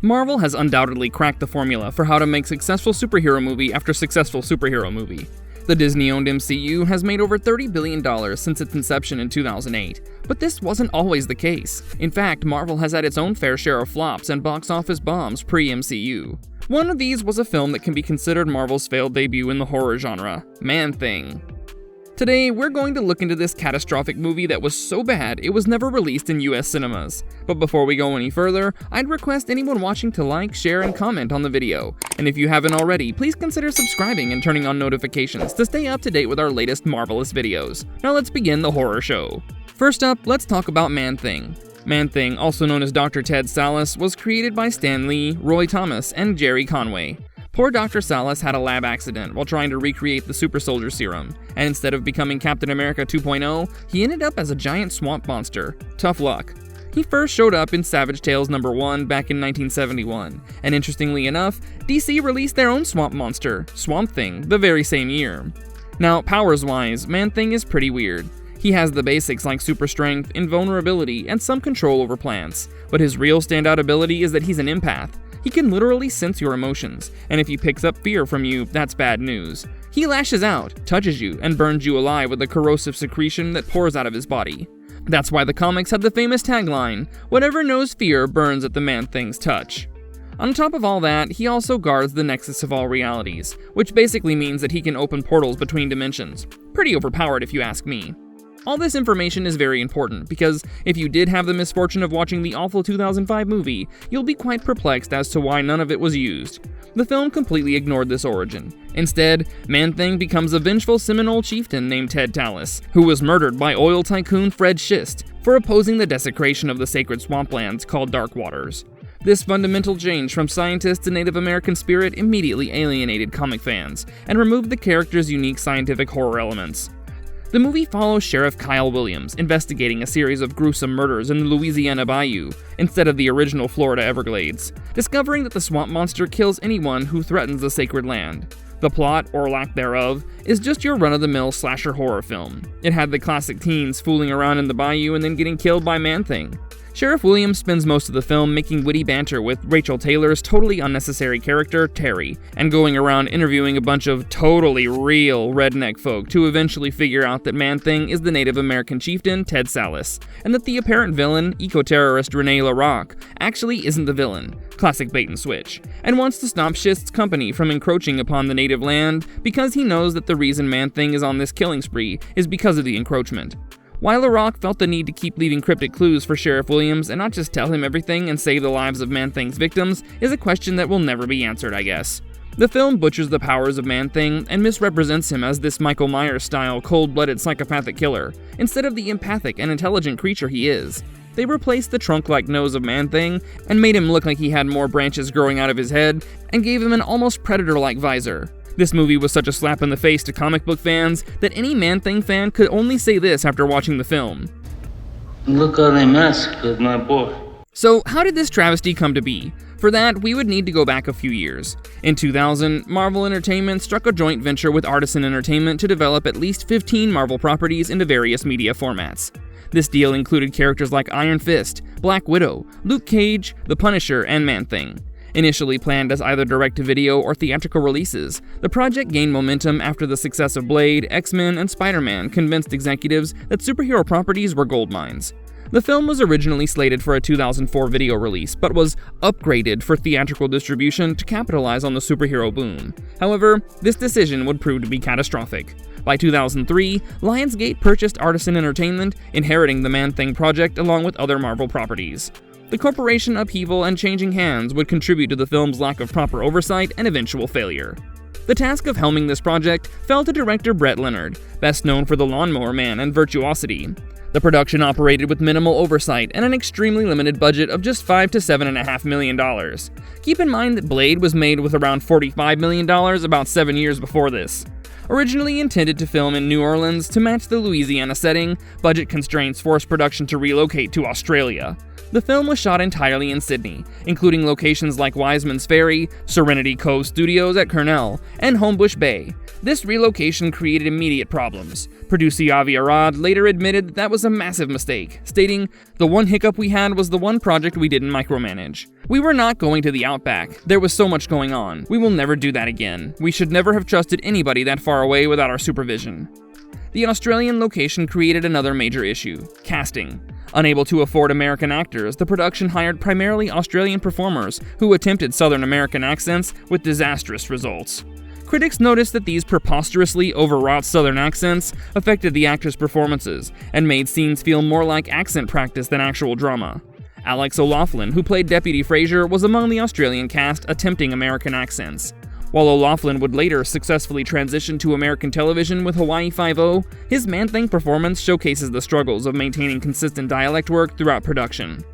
Marvel has undoubtedly cracked the formula for how to make successful superhero movie after successful superhero movie. The Disney-owned MCU has made over $30 billion since its inception in 2008, but this wasn't always the case. In fact, Marvel has had its own fair share of flops and box office bombs pre-MCU. One of these was a film that can be considered Marvel's failed debut in the horror genre, Man-Thing. Today, we're going to look into this catastrophic movie that was so bad it was never released in US cinemas. But before we go any further, I'd request anyone watching to like, share, and comment on the video. And if you haven't already, please consider subscribing and turning on notifications to stay up to date with our latest marvelous videos. Now let's begin the horror show. First up, let's talk about Man-Thing. Man-Thing, also known as Dr. Ted Sallis, was created by Stan Lee, Roy Thomas, and Jerry Conway. Poor Dr. Sallis had a lab accident while trying to recreate the super soldier serum, and instead of becoming Captain America 2.0, he ended up as a giant swamp monster. Tough luck. He first showed up in Savage Tales No. 1 back in 1971, and interestingly enough, DC released their own swamp monster, Swamp Thing, the very same year. Now, powers-wise, Man-Thing is pretty weird. He has the basics like super strength, invulnerability, and some control over plants, but his real standout ability is that he's an empath. He can literally sense your emotions, and if he picks up fear from you, that's bad news. He lashes out, touches you, and burns you alive with a corrosive secretion that pours out of his body. That's why the comics had the famous tagline, "Whatever knows fear burns at the Man-Thing's touch." On top of all that, he also guards the nexus of all realities, which basically means that he can open portals between dimensions. Pretty overpowered if you ask me. All this information is very important, because if you did have the misfortune of watching the awful 2005 movie, you'll be quite perplexed as to why none of it was used. The film completely ignored this origin. Instead, Man-Thing becomes a vengeful Seminole chieftain named Ted Tallis, who was murdered by oil tycoon Fred Schist for opposing the desecration of the sacred swamplands called Dark Waters. This fundamental change from scientist to Native American spirit immediately alienated comic fans, and removed the character's unique scientific horror elements. The movie follows Sheriff Kyle Williams investigating a series of gruesome murders in the Louisiana Bayou, instead of the original Florida Everglades, discovering that the swamp monster kills anyone who threatens the sacred land. The plot, or lack thereof, is just your run-of-the-mill slasher horror film. It had the classic teens fooling around in the bayou and then getting killed by Man-Thing. Sheriff Williams spends most of the film making witty banter with Rachel Taylor's totally unnecessary character, Terry, and going around interviewing a bunch of totally real redneck folk to eventually figure out that Man-Thing is the Native American chieftain, Ted Sallis, and that the apparent villain, eco-terrorist Renee LaRocque, actually isn't the villain, classic bait and switch, and wants to stop Schist's company from encroaching upon the native land because he knows that the reason Man-Thing is on this killing spree is because of the encroachment. Why LaRocque felt the need to keep leaving cryptic clues for Sheriff Williams and not just tell him everything and save the lives of Man-Thing's victims is a question that will never be answered, I guess. The film butchers the powers of Man-Thing and misrepresents him as this Michael Myers-style cold-blooded psychopathic killer, instead of the empathic and intelligent creature he is. They replaced the trunk-like nose of Man-Thing and made him look like he had more branches growing out of his head and gave him an almost predator-like visor. This movie was such a slap in the face to comic book fans that any Man-Thing fan could only say this after watching the film. Look how they massacred my boy. So how did this travesty come to be? For that, we would need to go back a few years. In 2000, Marvel Entertainment struck a joint venture with Artisan Entertainment to develop at least 15 Marvel properties into various media formats. This deal included characters like Iron Fist, Black Widow, Luke Cage, The Punisher, and Man-Thing. Initially planned as either direct-to-video or theatrical releases, the project gained momentum after the success of Blade, X-Men, and Spider-Man convinced executives that superhero properties were gold mines. The film was originally slated for a 2004 video release, but was upgraded for theatrical distribution to capitalize on the superhero boom. However, this decision would prove to be catastrophic. By 2003, Lionsgate purchased Artisan Entertainment, inheriting the Man-Thing project along with other Marvel properties. The corporation upheaval and changing hands would contribute to the film's lack of proper oversight and eventual failure. The task of helming this project fell to director Brett Leonard, best known for The Lawnmower Man and Virtuosity. The production operated with minimal oversight and an extremely limited budget of just $5 to $7.5 million. Keep in mind that Blade was made with around $45 million about 7 years before this. Originally intended to film in New Orleans to match the Louisiana setting, budget constraints forced production to relocate to Australia. The film was shot entirely in Sydney, including locations like Wiseman's Ferry, Serenity Cove Studios at Cornell, and Homebush Bay. This relocation created immediate problems. Producer Avi Arad later admitted that was a massive mistake, stating, "The one hiccup we had was the one project we didn't micromanage. We were not going to the Outback. There was so much going on. We will never do that again. We should never have trusted anybody that far away without our supervision." The Australian location created another major issue: casting. Unable to afford American actors, the production hired primarily Australian performers who attempted Southern American accents with disastrous results. Critics noticed that these preposterously overwrought Southern accents affected the actors' performances and made scenes feel more like accent practice than actual drama. Alex O'Loughlin, who played Deputy Fraser, was among the Australian cast attempting American accents. While O'Loughlin would later successfully transition to American television with Hawaii Five-0, his Man-Thing performance showcases the struggles of maintaining consistent dialect work throughout production.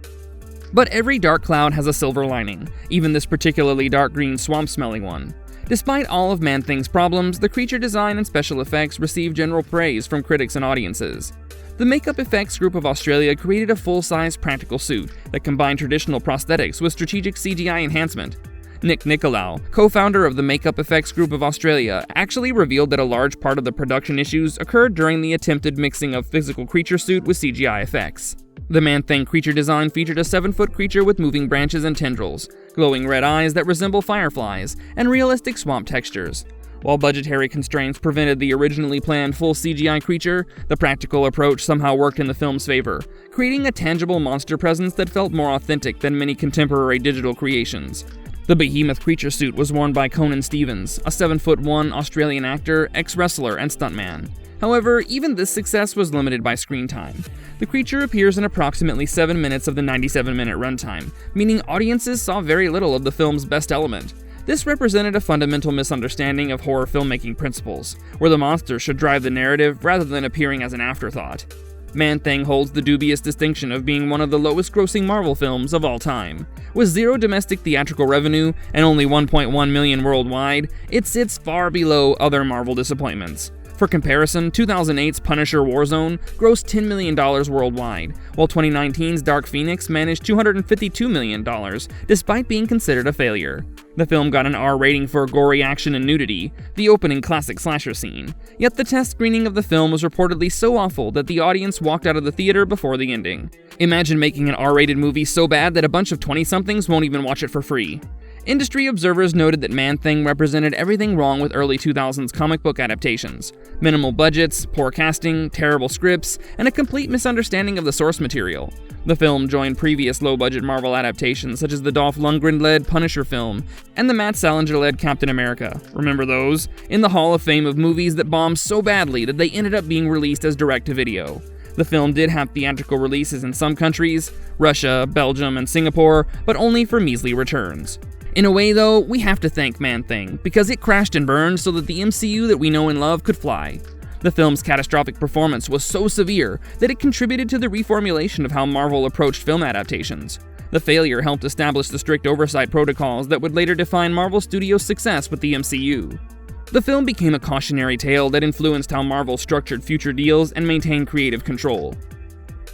But every dark cloud has a silver lining, even this particularly dark green swamp-smelling one. Despite all of Man-Thing's problems, the creature design and special effects received general praise from critics and audiences. The Makeup Effects Group of Australia created a full-size practical suit that combined traditional prosthetics with strategic CGI enhancement. Nick Nicolau, co-founder of the Makeup Effects Group of Australia, actually revealed that a large part of the production issues occurred during the attempted mixing of physical creature suit with CGI effects. The Man-Thing creature design featured a 7-foot creature with moving branches and tendrils, glowing red eyes that resemble fireflies, and realistic swamp textures. While budgetary constraints prevented the originally planned full CGI creature, the practical approach somehow worked in the film's favor, creating a tangible monster presence that felt more authentic than many contemporary digital creations. The behemoth creature suit was worn by Conan Stevens, a 7'1" Australian actor, ex-wrestler, and stuntman. However, even this success was limited by screen time. The creature appears in approximately 7 minutes of the 97-minute runtime, meaning audiences saw very little of the film's best element. This represented a fundamental misunderstanding of horror filmmaking principles, where the monster should drive the narrative rather than appearing as an afterthought. Man-Thing holds the dubious distinction of being one of the lowest-grossing Marvel films of all time. With zero domestic theatrical revenue and only 1.1 million worldwide, it sits far below other Marvel disappointments. For comparison, 2008's Punisher Warzone grossed $10 million worldwide, while 2019's Dark Phoenix managed $252 million, despite being considered a failure. The film got an R rating for gory action and nudity, the opening classic slasher scene. Yet the test screening of the film was reportedly so awful that the audience walked out of the theater before the ending. Imagine making an R-rated movie so bad that a bunch of 20-somethings won't even watch it for free. Industry observers noted that Man-Thing represented everything wrong with early 2000s comic book adaptations. Minimal budgets, poor casting, terrible scripts, and a complete misunderstanding of the source material. The film joined previous low-budget Marvel adaptations such as the Dolph Lundgren-led Punisher film and the Matt Salinger-led Captain America, remember those? In the Hall of Fame of movies that bombed so badly that they ended up being released as direct-to-video. The film did have theatrical releases in some countries, Russia, Belgium, and Singapore, but only for measly returns. In a way, though, we have to thank Man-Thing, because it crashed and burned so that the MCU that we know and love could fly. The film's catastrophic performance was so severe that it contributed to the reformulation of how Marvel approached film adaptations. The failure helped establish the strict oversight protocols that would later define Marvel Studios' success with the MCU. The film became a cautionary tale that influenced how Marvel structured future deals and maintained creative control.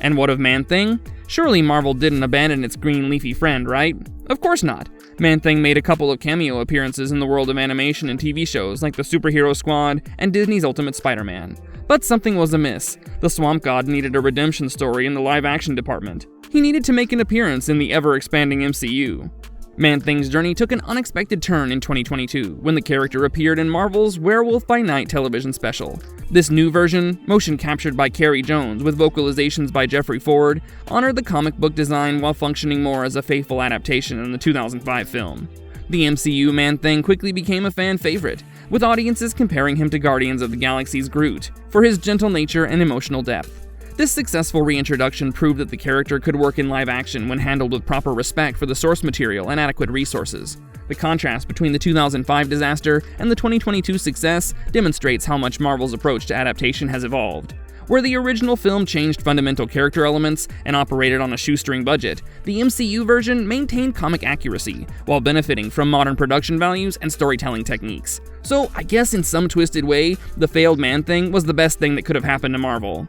And what of Man-Thing? Surely Marvel didn't abandon its green leafy friend, right? Of course not. Man-Thing made a couple of cameo appearances in the world of animation and TV shows like the Superhero Squad and Disney's Ultimate Spider-Man. But something was amiss. The Swamp God needed a redemption story in the live-action department. He needed to make an appearance in the ever-expanding MCU. Man-Thing's journey took an unexpected turn in 2022, when the character appeared in Marvel's Werewolf by Night television special. This new version, motion captured by Carrie Jones with vocalizations by Jeffrey Ford, honored the comic book design while functioning more as a faithful adaptation in the 2005 film. The MCU Man-Thing quickly became a fan favorite, with audiences comparing him to Guardians of the Galaxy's Groot, for his gentle nature and emotional depth. This successful reintroduction proved that the character could work in live action when handled with proper respect for the source material and adequate resources. The contrast between the 2005 disaster and the 2022 success demonstrates how much Marvel's approach to adaptation has evolved. Where the original film changed fundamental character elements and operated on a shoestring budget, the MCU version maintained comic accuracy while benefiting from modern production values and storytelling techniques. So I guess in some twisted way, the failed Man-Thing was the best thing that could have happened to Marvel.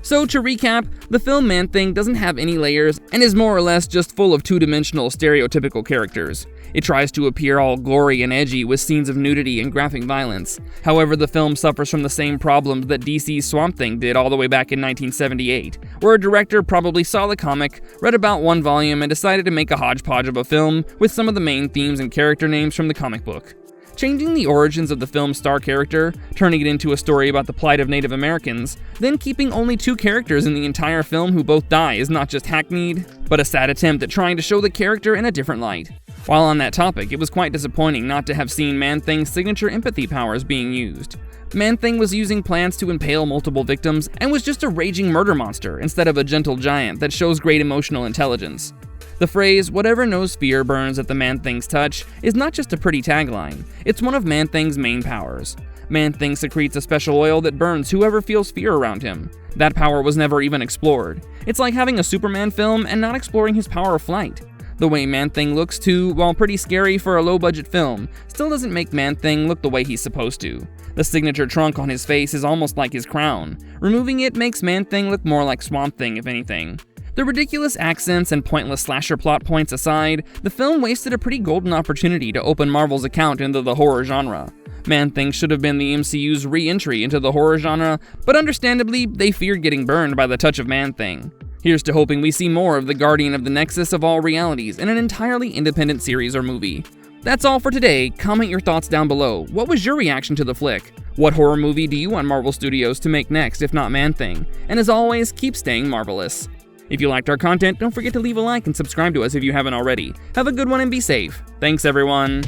So to recap, the film Man-Thing doesn't have any layers and is more or less just full of two-dimensional stereotypical characters. It tries to appear all gory and edgy with scenes of nudity and graphic violence. However, the film suffers from the same problems that DC's Swamp Thing did all the way back in 1978, where a director probably saw the comic, read about one volume, and decided to make a hodgepodge of a film with some of the main themes and character names from the comic book. Changing the origins of the film's star character, turning it into a story about the plight of Native Americans, then keeping only 2 characters in the entire film who both die is not just hackneyed, but a sad attempt at trying to show the character in a different light. While on that topic, it was quite disappointing not to have seen Man-Thing's signature empathy powers being used. Man-Thing was using plans to impale multiple victims and was just a raging murder monster instead of a gentle giant that shows great emotional intelligence. The phrase, "whatever knows fear burns at the Man-Thing's touch," is not just a pretty tagline, it's one of Man-Thing's main powers. Man-Thing secretes a special oil that burns whoever feels fear around him. That power was never even explored. It's like having a Superman film and not exploring his power of flight. The way Man-Thing looks too, while pretty scary for a low-budget film, still doesn't make Man-Thing look the way he's supposed to. The signature trunk on his face is almost like his crown. Removing it makes Man-Thing look more like Swamp Thing, if anything. The ridiculous accents and pointless slasher plot points aside, the film wasted a pretty golden opportunity to open Marvel's account into the horror genre. Man-Thing should have been the MCU's re-entry into the horror genre, but understandably, they feared getting burned by the touch of Man-Thing. Here's to hoping we see more of the Guardian of the Nexus of all realities in an entirely independent series or movie. That's all for today. Comment your thoughts down below. What was your reaction to the flick? What horror movie do you want Marvel Studios to make next, if not Man-Thing? And as always, keep staying marvelous. If you liked our content, don't forget to leave a like and subscribe to us if you haven't already. Have a good one and be safe. Thanks, everyone.